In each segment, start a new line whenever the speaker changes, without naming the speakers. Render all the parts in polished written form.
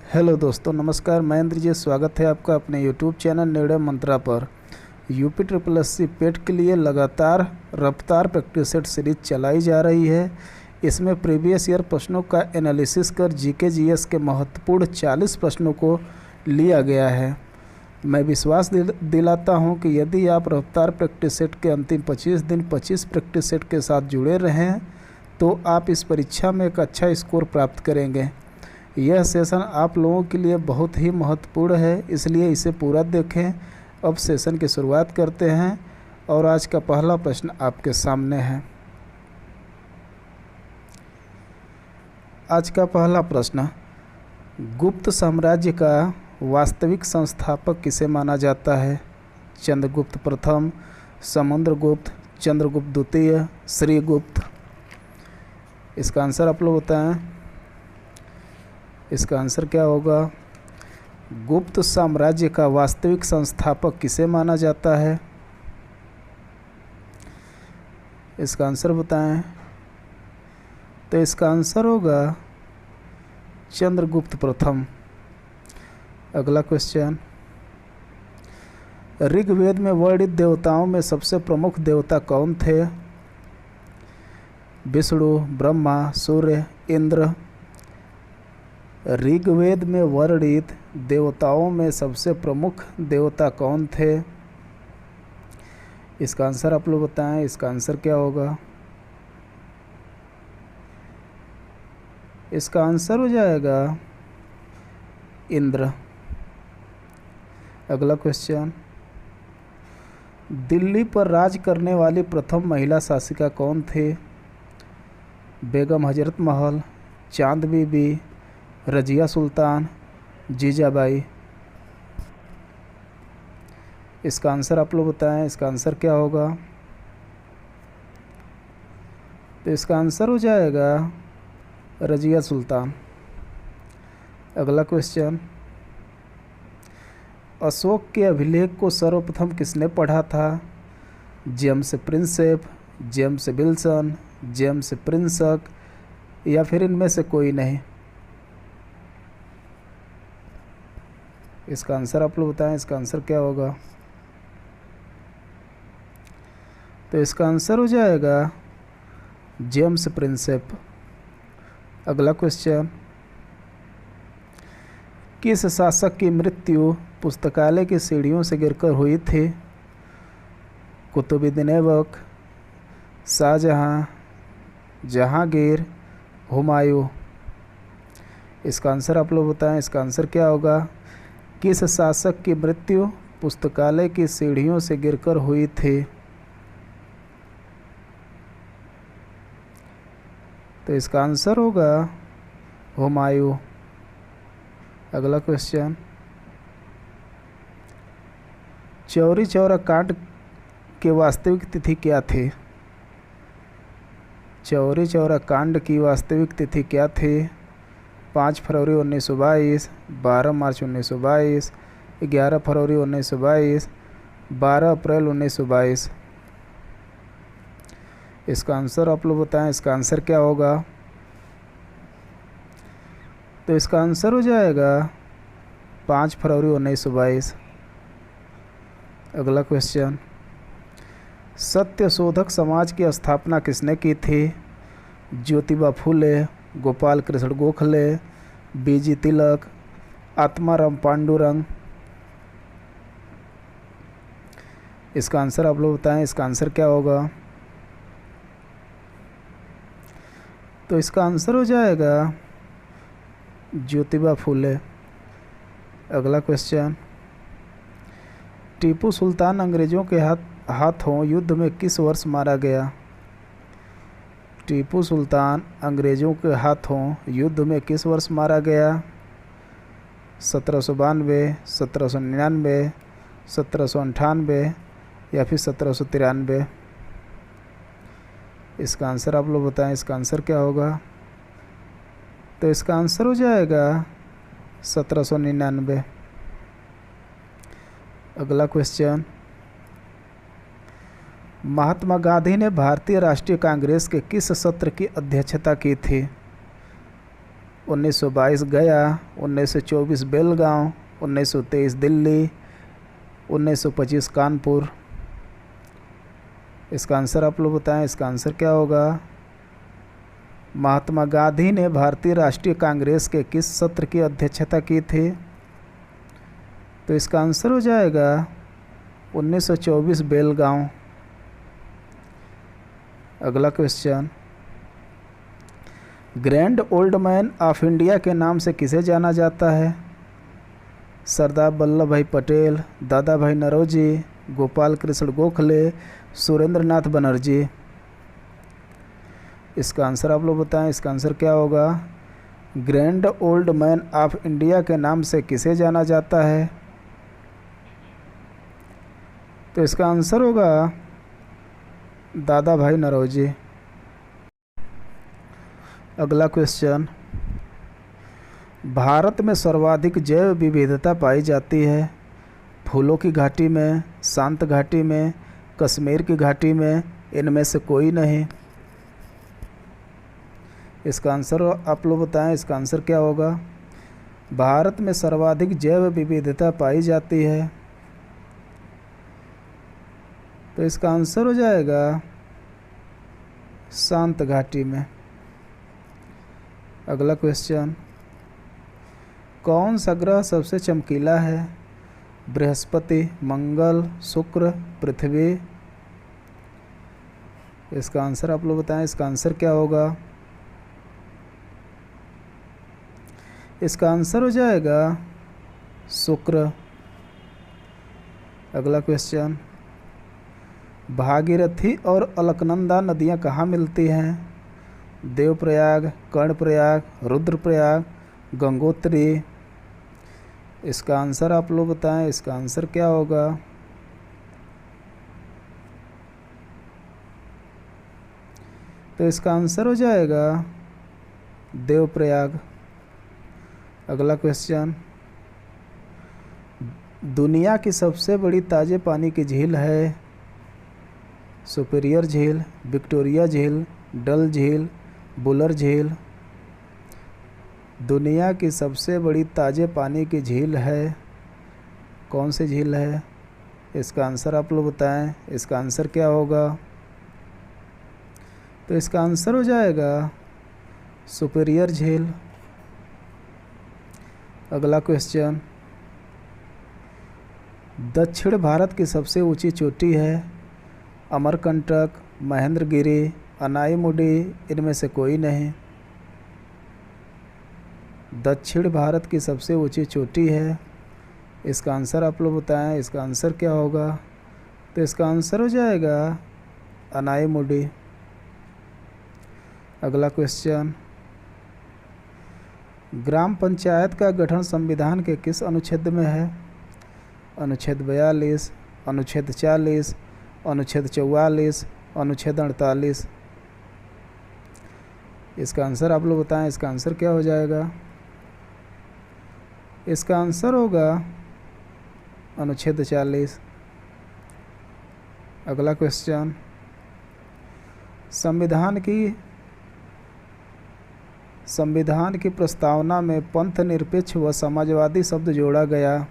Hello दोस्तों, नमस्कार। मैं इंद्रजीत, स्वागत है आपका अपने यूट्यूब चैनल निर्णय मंत्रा पर। यूपी ट्रिपल एस सी पेट के लिए लगातार रफ्तार प्रैक्टिस सेट सीरीज चलाई जा रही है। इसमें प्रीवियस ईयर प्रश्नों का एनालिसिस कर जीके जीएस के महत्वपूर्ण 40 प्रश्नों को लिया गया है। मैं विश्वास दिलाता हूं कि यदि आप रफ्तार प्रैक्टिस सेट के अंतिम 25 दिन 25 प्रैक्टिस सेट के साथ जुड़े रहें तो आप इस परीक्षा में एक अच्छा स्कोर प्राप्त करेंगे। यह सेशन आप लोगों के लिए बहुत ही महत्वपूर्ण है, इसलिए इसे पूरा देखें। अब सेशन की शुरुआत करते हैं और आज का पहला प्रश्न आपके सामने है। आज का पहला प्रश्न, गुप्त साम्राज्य का वास्तविक संस्थापक किसे माना जाता है? चंद्रगुप्त प्रथम, समुद्रगुप्त, चंद्रगुप्त द्वितीय, श्रीगुप्त। इसका आंसर आप लोग बताएं। इसका आंसर क्या होगा? गुप्त साम्राज्य का वास्तविक संस्थापक किसे माना जाता है? इसका आंसर बताएं। तो इसका आंसर होगा चंद्रगुप्त प्रथम। अगला क्वेश्चन, ऋग्वेद में वर्णित देवताओं में सबसे प्रमुख देवता कौन थे? विष्णु, ब्रह्मा, सूर्य, इंद्र। ऋग्वेद में वर्णित देवताओं में सबसे प्रमुख देवता कौन थे? इसका आंसर आप लोग बताएं। इसका आंसर क्या होगा? इसका आंसर हो जाएगा इंद्र। अगला क्वेश्चन, दिल्ली पर राज करने वाली प्रथम महिला शासिका कौन थी? बेगम हजरत महल, चांद बीबी, रजिया सुल्तान, जीजाबाई। इसका आंसर आप लोग बताएं। इसका आंसर क्या होगा? तो इसका आंसर हो जाएगा रजिया सुल्तान। अगला क्वेश्चन, अशोक के अभिलेख को सर्वप्रथम किसने पढ़ा था? James Prinsep, James Wilson, James Prinsep, या फिर इनमें से कोई नहीं? इसका आंसर आप लोग बताएं। इसका आंसर क्या होगा? तो इसका आंसर हो जाएगा जेम्स प्रिंसेप। अगला क्वेश्चन, किस शासक की मृत्यु पुस्तकालय की सीढ़ियों से गिरकर हुई थी? कुतुबुद्दीन ऐबक, शाहजहां, जहांगीर, हुमायूं। इसका आंसर आप लोग बताएं। इसका आंसर क्या होगा? किस शासक की मृत्यु पुस्तकालय की सीढ़ियों से गिरकर हुई थी? तो इसका आंसर होगा हुमायूं। अगला क्वेश्चन, चौरी चौरा कांड की वास्तविक तिथि क्या थी? चौरी चौरा कांड की वास्तविक तिथि क्या थी? 5 फरवरी 1922, 12 मार्च 1922, 11 फरवरी 1922, 12 अप्रैल 1922। इसका आंसर आप लोग बताएं। इसका आंसर क्या होगा? तो इसका आंसर हो जाएगा 5 फरवरी 1922। अगला क्वेश्चन, सत्य शोधक समाज की स्थापना किसने की थी? ज्योतिबा फूले, गोपाल कृष्ण गोखले, बीजी तिलक, आत्माराम पांडुरंग। इसका आंसर आप लोग बताएं। इसका आंसर क्या होगा? तो इसका आंसर हो जाएगा ज्योतिबा फूले। अगला क्वेश्चन, टीपू सुल्तान अंग्रेजों के हाथों युद्ध में किस वर्ष मारा गया? टीपू सुल्तान अंग्रेजों के हाथों युद्ध में किस वर्ष मारा गया? 1792, 1799, 1798 या फिर 1793? इसका आंसर आप लोग बताएं। इसका आंसर क्या होगा? तो इसका आंसर हो जाएगा 1799। अगला क्वेश्चन, महात्मा गांधी ने भारतीय राष्ट्रीय कांग्रेस के किस सत्र की अध्यक्षता की थी? 1922 गया, 1924 बेलगांव, 1923 दिल्ली, 1925 कानपुर। इसका आंसर आप लोग बताएं, इसका आंसर क्या होगा? महात्मा गांधी ने भारतीय राष्ट्रीय कांग्रेस के किस सत्र की अध्यक्षता की थी? तो इसका आंसर हो जाएगा 1924 बेलगांव। अगला question, grand old man of India के नाम से किसे जाना जाता है? सरदार वल्लभ भाई पटेल, दादा भाई नौरोजी, गोपाल कृष्ण गोखले, सुरेंद्र नाथ बनर्जी। इसका आंसर आप लोग बताएं, इसका आंसर क्या होगा? Grand old man of India के नाम से किसे जाना जाता है? तो इसका आंसर होगा दादा भाई नौरोजी। अगला क्वेश्चन, भारत में सर्वाधिक जैव विविधता पाई जाती है? फूलों की घाटी में, शांत घाटी में, कश्मीर की घाटी में, इनमें से कोई नहीं। इसका आंसर आप लोग बताएं, इसका आंसर क्या होगा? भारत में सर्वाधिक जैव विविधता पाई जाती है, तो इसका आंसर हो जाएगा शांत घाटी में। अगला क्वेश्चन, कौन सा ग्रह सबसे चमकीला है? बृहस्पति, मंगल, शुक्र, पृथ्वी। इसका आंसर आप लोग बताएं, इसका आंसर क्या होगा? इसका आंसर हो जाएगा शुक्र। अगला क्वेश्चन, भागीरथी और अलकनंदा नदियाँ कहाँ मिलती हैं? देवप्रयाग, कर्णप्रयाग, रुद्रप्रयाग, गंगोत्री। इसका आंसर आप लोग बताएं, इसका आंसर क्या होगा? तो इसका आंसर हो जाएगा देवप्रयाग। अगला क्वेश्चन, दुनिया की सबसे बड़ी ताजे पानी की झील है? सुपीरियर झील, विक्टोरिया झील, डल झील, बुलर झील। दुनिया की सबसे बड़ी ताजे पानी की झील है, कौन सी झील है? इसका आंसर आप लोग बताएं, इसका आंसर क्या होगा? तो इसका आंसर हो जाएगा सुपीरियर झील। अगला क्वेश्चन, दक्षिण भारत की सबसे ऊंची चोटी है? अमरकंटक, महेंद्रगिरी, अनाईमुडी, इनमें से कोई नहीं। दक्षिण भारत की सबसे ऊंची चोटी है, इसका आंसर आप लोग बताएं, इसका आंसर क्या होगा? तो इसका आंसर हो जाएगा अनाईमुडी। अगला क्वेश्चन, ग्राम पंचायत का गठन संविधान के किस अनुच्छेद में है? अनुच्छेद 42, अनुच्छेद 40, अनुच्छेद 44, अनुच्छेद 48। इसका आंसर आप लोग बताएं, इसका आंसर क्या हो जाएगा? इसका आंसर होगा अनुच्छेद 40। अगला क्वेश्चन, संविधान की प्रस्तावना में पंथ निरपेक्ष व समाजवादी शब्द जोड़ा गया,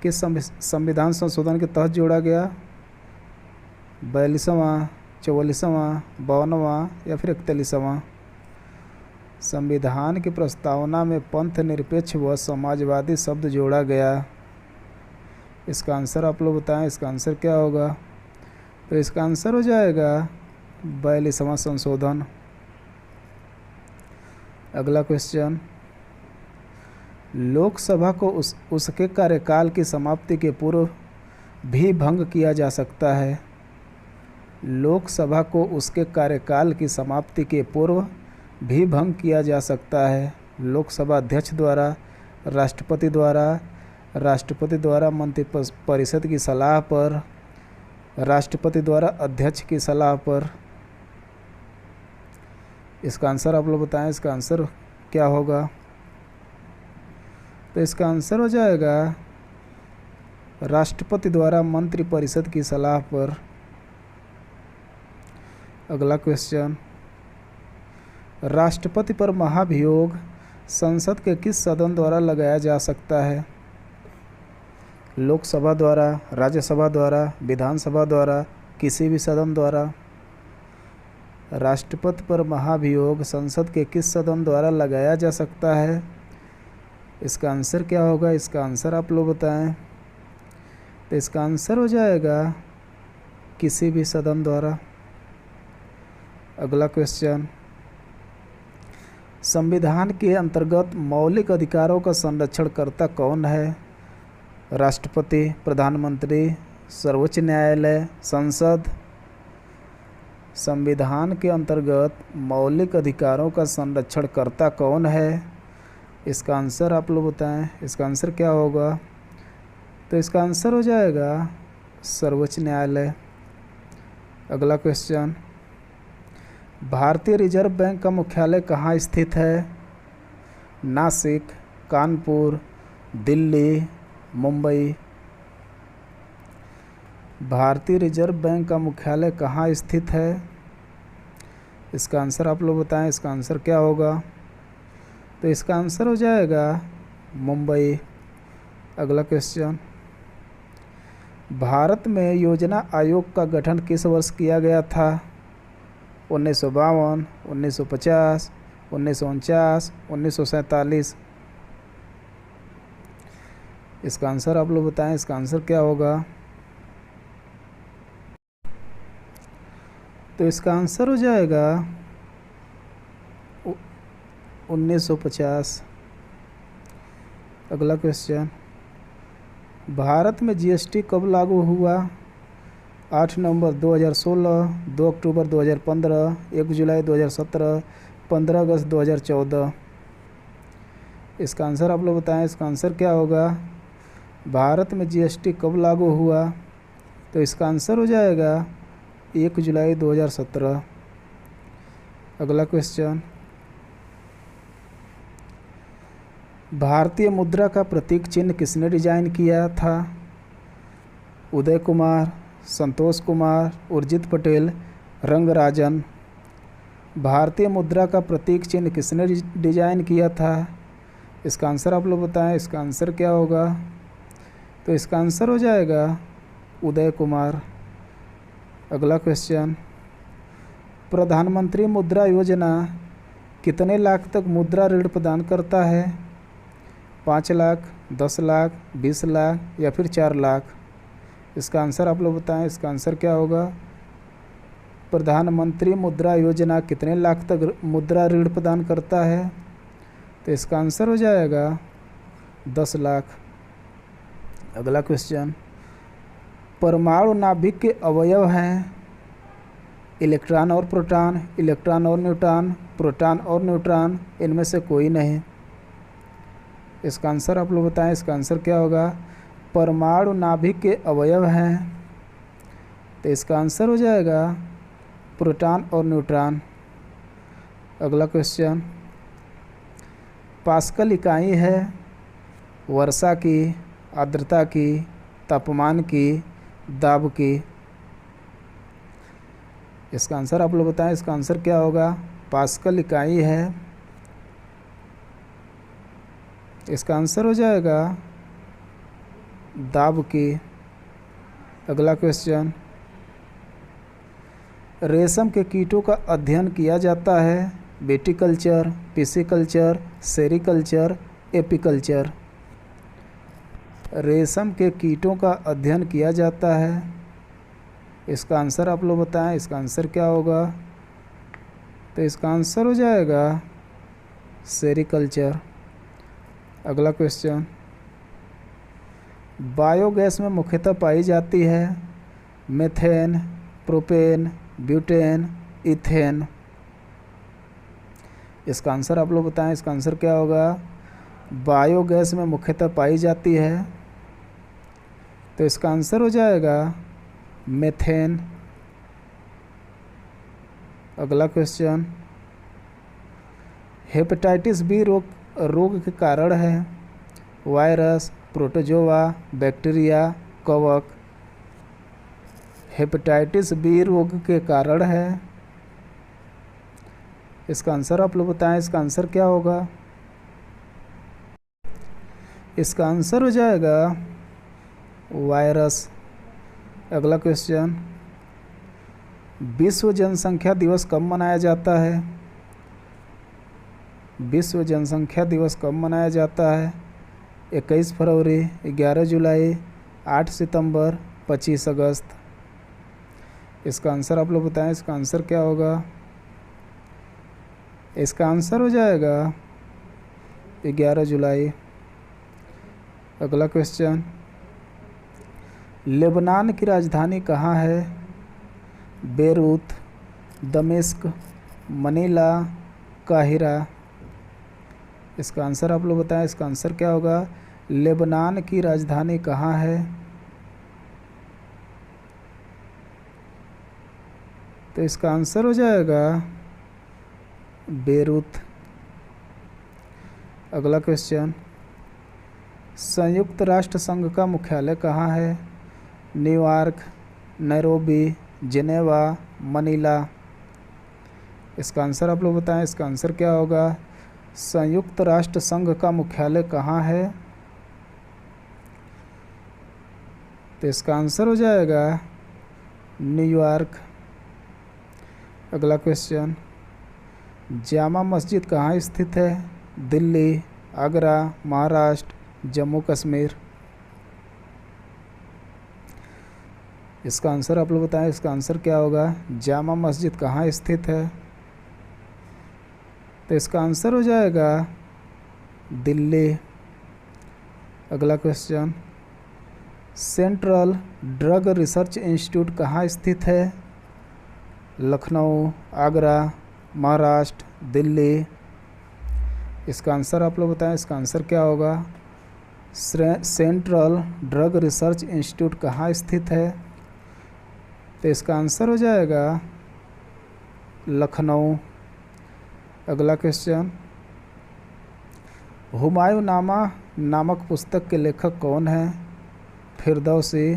किस संविधान संशोधन के तहत जोड़ा गया? 42वां, 44वां, 52वां या फिर 41वां? संविधान की प्रस्तावना में पंथ निरपेक्ष व समाजवादी शब्द जोड़ा गया। इसका आंसर आप लोग बताएं, इसका आंसर क्या होगा? तो इसका आंसर हो जाएगा 42वां संशोधन। अगला क्वेश्चन, लोकसभा को उसके कार्यकाल की समाप्ति के पूर्व भी भंग किया जा सकता है? लोकसभा को उसके कार्यकाल की समाप्ति के पूर्व भी भंग किया जा सकता है। लोकसभा अध्यक्ष द्वारा, राष्ट्रपति द्वारा मंत्रिपरिषद की सलाह पर, राष्ट्रपति द्वारा अध्यक्ष की सलाह पर। इसका आंसर आप लोग बताएं, इसका आंसर क्या होगा? तो इसका आंसर हो जाएगा राष्ट्रपति द्वारा मंत्रिपरिषद की सलाह पर। अगला क्वेश्चन, राष्ट्रपति पर महाभियोग संसद के किस सदन द्वारा लगाया जा सकता है? लोकसभा द्वारा, राज्यसभा द्वारा, विधानसभा द्वारा, किसी भी सदन द्वारा। राष्ट्रपति पर महाभियोग संसद के किस सदन द्वारा लगाया जा सकता है? इसका आंसर क्या होगा? इसका आंसर आप लोग बताएं। तो इसका आंसर हो जाएगा किसी भी सदन द्वारा। अगला क्वेश्चन, संविधान के अंतर्गत मौलिक अधिकारों का संरक्षण करता कौन है? राष्ट्रपति, प्रधानमंत्री, सर्वोच्च न्यायालय, संसद। संविधान के अंतर्गत मौलिक अधिकारों का संरक्षण करता कौन है? इसका आंसर आप लोग बताएं। इसका आंसर क्या होगा? तो इसका आंसर हो जाएगा सर्वोच्च न्यायालय। अगला क्वेश्चन, भारतीय रिजर्व बैंक का मुख्यालय कहाँ स्थित है? नासिक, कानपुर, दिल्ली, मुंबई। भारतीय रिजर्व बैंक का मुख्यालय कहाँ स्थित है? इसका आंसर आप लोग बताएं। इसका आंसर क्या होगा? तो इसका आंसर हो जाएगा मुंबई। अगला क्वेश्चन, भारत में योजना आयोग का गठन किस वर्ष किया गया था? 1952, 1950, 1949, 1947। इसका आंसर आप लोग बताएं। इसका आंसर क्या होगा? तो इसका आंसर हो जाएगा 1950। अगला क्वेश्चन, भारत में जीएसटी कब लागू हुआ? 8 नवंबर 2016, 2 अक्टूबर 2015, 1 जुलाई 2017, 15 अगस्त 2014। इसका आंसर आप लोग बताएं। इसका आंसर क्या होगा? भारत में जीएसटी कब लागू हुआ? तो इसका आंसर हो जाएगा 1 जुलाई 2017। अगला क्वेश्चन, भारतीय मुद्रा का प्रतीक चिन्ह किसने डिजाइन किया था? उदय कुमार, संतोष कुमार, उर्जित पटेल, रंगराजन। भारतीय मुद्रा का प्रतीक चिन्ह किसने डिजाइन किया था? इसका आंसर आप लोग बताएं। इसका आंसर क्या होगा? तो इसका आंसर हो जाएगा उदय कुमार। अगला क्वेश्चन, प्रधानमंत्री मुद्रा योजना कितने लाख तक मुद्रा ऋण प्रदान करता है? 5 लाख, 10 लाख, 20 लाख या फिर 4 लाख? इसका आंसर आप लोग बताएं। इसका आंसर क्या होगा? प्रधानमंत्री मुद्रा योजना कितने लाख तक मुद्रा ऋण प्रदान करता है? तो इसका आंसर हो जाएगा 10 लाख। अगला क्वेश्चन, परमाणु नाभिक के अवयव हैं इलेक्ट्रॉन और प्रोटॉन, इलेक्ट्रॉन और न्यूट्रॉन, प्रोटॉन और न्यूट्रॉन, इनमें से कोई नहीं। इसका आंसर आप लोग बताएं। इसका आंसर क्या होगा? परमाणु नाभिक के अवयव हैं, तो इसका आंसर हो जाएगा प्रोटॉन और न्यूट्रॉन। अगला क्वेश्चन, पास्कल इकाई है वर्षा की, आर्द्रता की, तापमान की, दाब की। इसका आंसर आप लोग बताएं। इसका आंसर क्या होगा? पास्कल इकाई है, इसका आंसर हो जाएगा दाब की। अगला क्वेश्चन, रेशम के कीटों का अध्ययन किया जाता है विटिकल्चर, पिसिकल्चर, सेरिकल्चर, एपीकल्चर। रेशम के कीटों का अध्ययन किया जाता है, इसका आंसर आप लोग बताएं। इसका आंसर क्या होगा? तो इसका आंसर हो जाएगा सेरिकल्चर। अगला क्वेश्चन, बायोगैस में मुख्यतः पाई जाती है मीथेन, प्रोपेन, ब्यूटेन, इथेन। इसका आंसर आप लोग बताएं। इसका आंसर क्या होगा? बायोगैस में मुख्यतः पाई जाती है, तो इसका आंसर हो जाएगा मीथेन। अगला क्वेश्चन, हेपेटाइटिस बी रोग के कारण है वायरस, प्रोटोजोआ, बैक्टीरिया, कवक। हेपेटाइटिस बी रोग के कारण है इसका आंसर आप लोग बताएं, इसका आंसर क्या होगा। इसका आंसर हो जाएगा वायरस। अगला क्वेश्चन, विश्व जनसंख्या दिवस कब मनाया जाता है। विश्व जनसंख्या दिवस कब मनाया जाता है। 21 फरवरी, 11 जुलाई, 8 सितंबर, 25 अगस्त। इसका आंसर आप लोग बताएं, इसका आंसर क्या होगा। इसका आंसर हो जाएगा 11 जुलाई। अगला क्वेश्चन, लेबनान की राजधानी कहाँ है। बेरूत, दमिश्क, मनीला, काहिरा। इसका आंसर आप लोग बताएं, इसका आंसर क्या होगा। लेबनान की राजधानी कहाँ है। तो इसका आंसर हो जाएगा बेरूत। अगला क्वेश्चन, संयुक्त राष्ट्र संघ का मुख्यालय कहाँ है। New York, Nairobi, Geneva, Manila. इसका आंसर आप लोग बताएं, इसका आंसर क्या होगा। संयुक्त राष्ट्र संघ का मुख्यालय कहाँ है। तो इसका आंसर हो जाएगा न्यूयॉर्क। अगला क्वेश्चन, जामा मस्जिद कहाँ स्थित है। दिल्ली, आगरा, महाराष्ट्र, जम्मू कश्मीर। इसका आंसर आप लोग बताएं, इसका आंसर क्या होगा। जामा मस्जिद कहाँ स्थित है। तो इसका आंसर हो जाएगा दिल्ली। अगला question, central drug research institute कहाँ स्थित है। लखनऊ, आगरा, महाराष्ट्र, दिल्ली। इसका आंसर आप लोग बताएं, इसका आंसर क्या होगा। सेंट्रल ड्रग रिसर्च इंस्टीट्यूट कहाँ स्थित है। तो इसका आंसर हो जाएगा लखनऊ। अगला क्वेश्चन, हुमायूंनामा नामक पुस्तक के लेखक कौन हैं। फिरदौसी,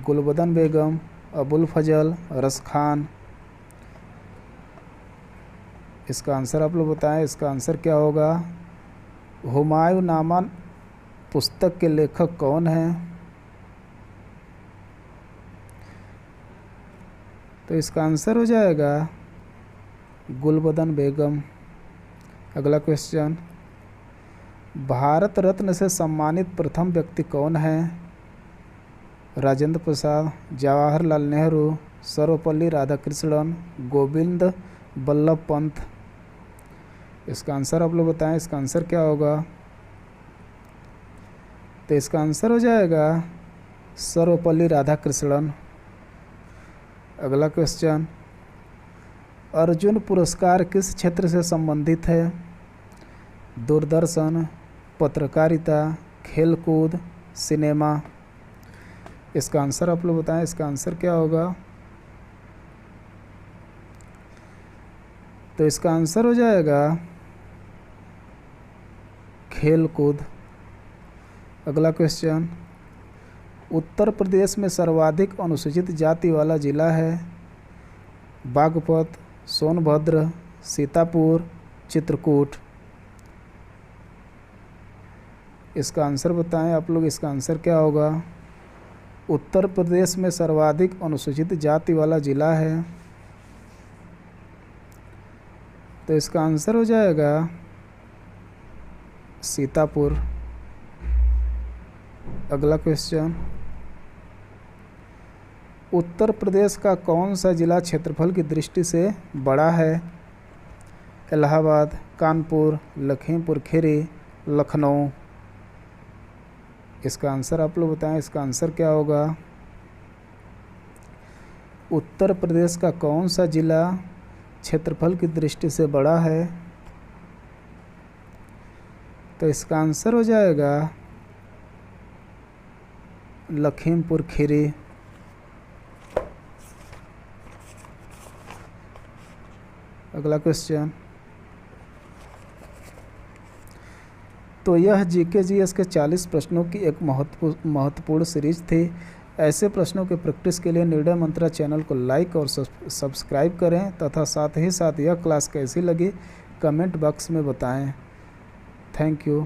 गुलबदन बेगम, अबुल फजल, रस खान। इसका आंसर आप लोग बताएं, इसका आंसर क्या होगा। हुमायूंनामा पुस्तक के लेखक कौन हैं। तो इसका आंसर हो जाएगा गुलबदन बेगम। अगला क्वेश्चन, भारत रत्न से सम्मानित प्रथम व्यक्ति कौन है। राजेंद्र प्रसाद, जवाहरलाल नेहरू, सर्वपल्ली राधाकृष्णन, गोविंद बल्लभ पंत। इसका आंसर आप लोग बताएं, इसका आंसर क्या होगा। तो इसका आंसर हो जाएगा सर्वपल्ली राधाकृष्णन। अगला क्वेश्चन, अर्जुन पुरस्कार किस क्षेत्र से संबंधित है। दूरदर्शन, पत्रकारिता, खेलकूद, सिनेमा। इसका आंसर आप लोग बताएं, इसका आंसर क्या होगा। तो इसका आंसर हो जाएगा खेलकूद। अगला क्वेश्चन, उत्तर प्रदेश में सर्वाधिक अनुसूचित जाति वाला जिला है। बागपत, सोनभद्र, सीतापुर, चित्रकूट। इसका आंसर बताएं आप लोग, इसका आंसर क्या होगा। उत्तर प्रदेश में सर्वाधिक अनुसूचित जाति वाला जिला है। तो इसका आंसर हो जाएगा सीतापुर। अगला क्वेश्चन, उत्तर प्रदेश का कौन सा जिला क्षेत्रफल की दृष्टि से बड़ा है। इलाहाबाद, कानपुर, लखीमपुर खीरी, लखनऊ। इसका आंसर आप लोग बताएं, इसका आंसर क्या होगा। उत्तर प्रदेश का कौन सा जिला क्षेत्रफल की दृष्टि से बड़ा है। तो इसका आंसर हो जाएगा लखीमपुर खीरी। अगला क्वेश्चन, तो यह जीके जीएस के 40 प्रश्नों की एक महत्वपूर्ण सीरीज थी। ऐसे प्रश्नों के प्रैक्टिस के लिए निर्णय मंत्रा चैनल को लाइक और सब्सक्राइब करें तथा साथ ही साथ यह क्लास कैसी लगी कमेंट बॉक्स में बताएं। Thank you.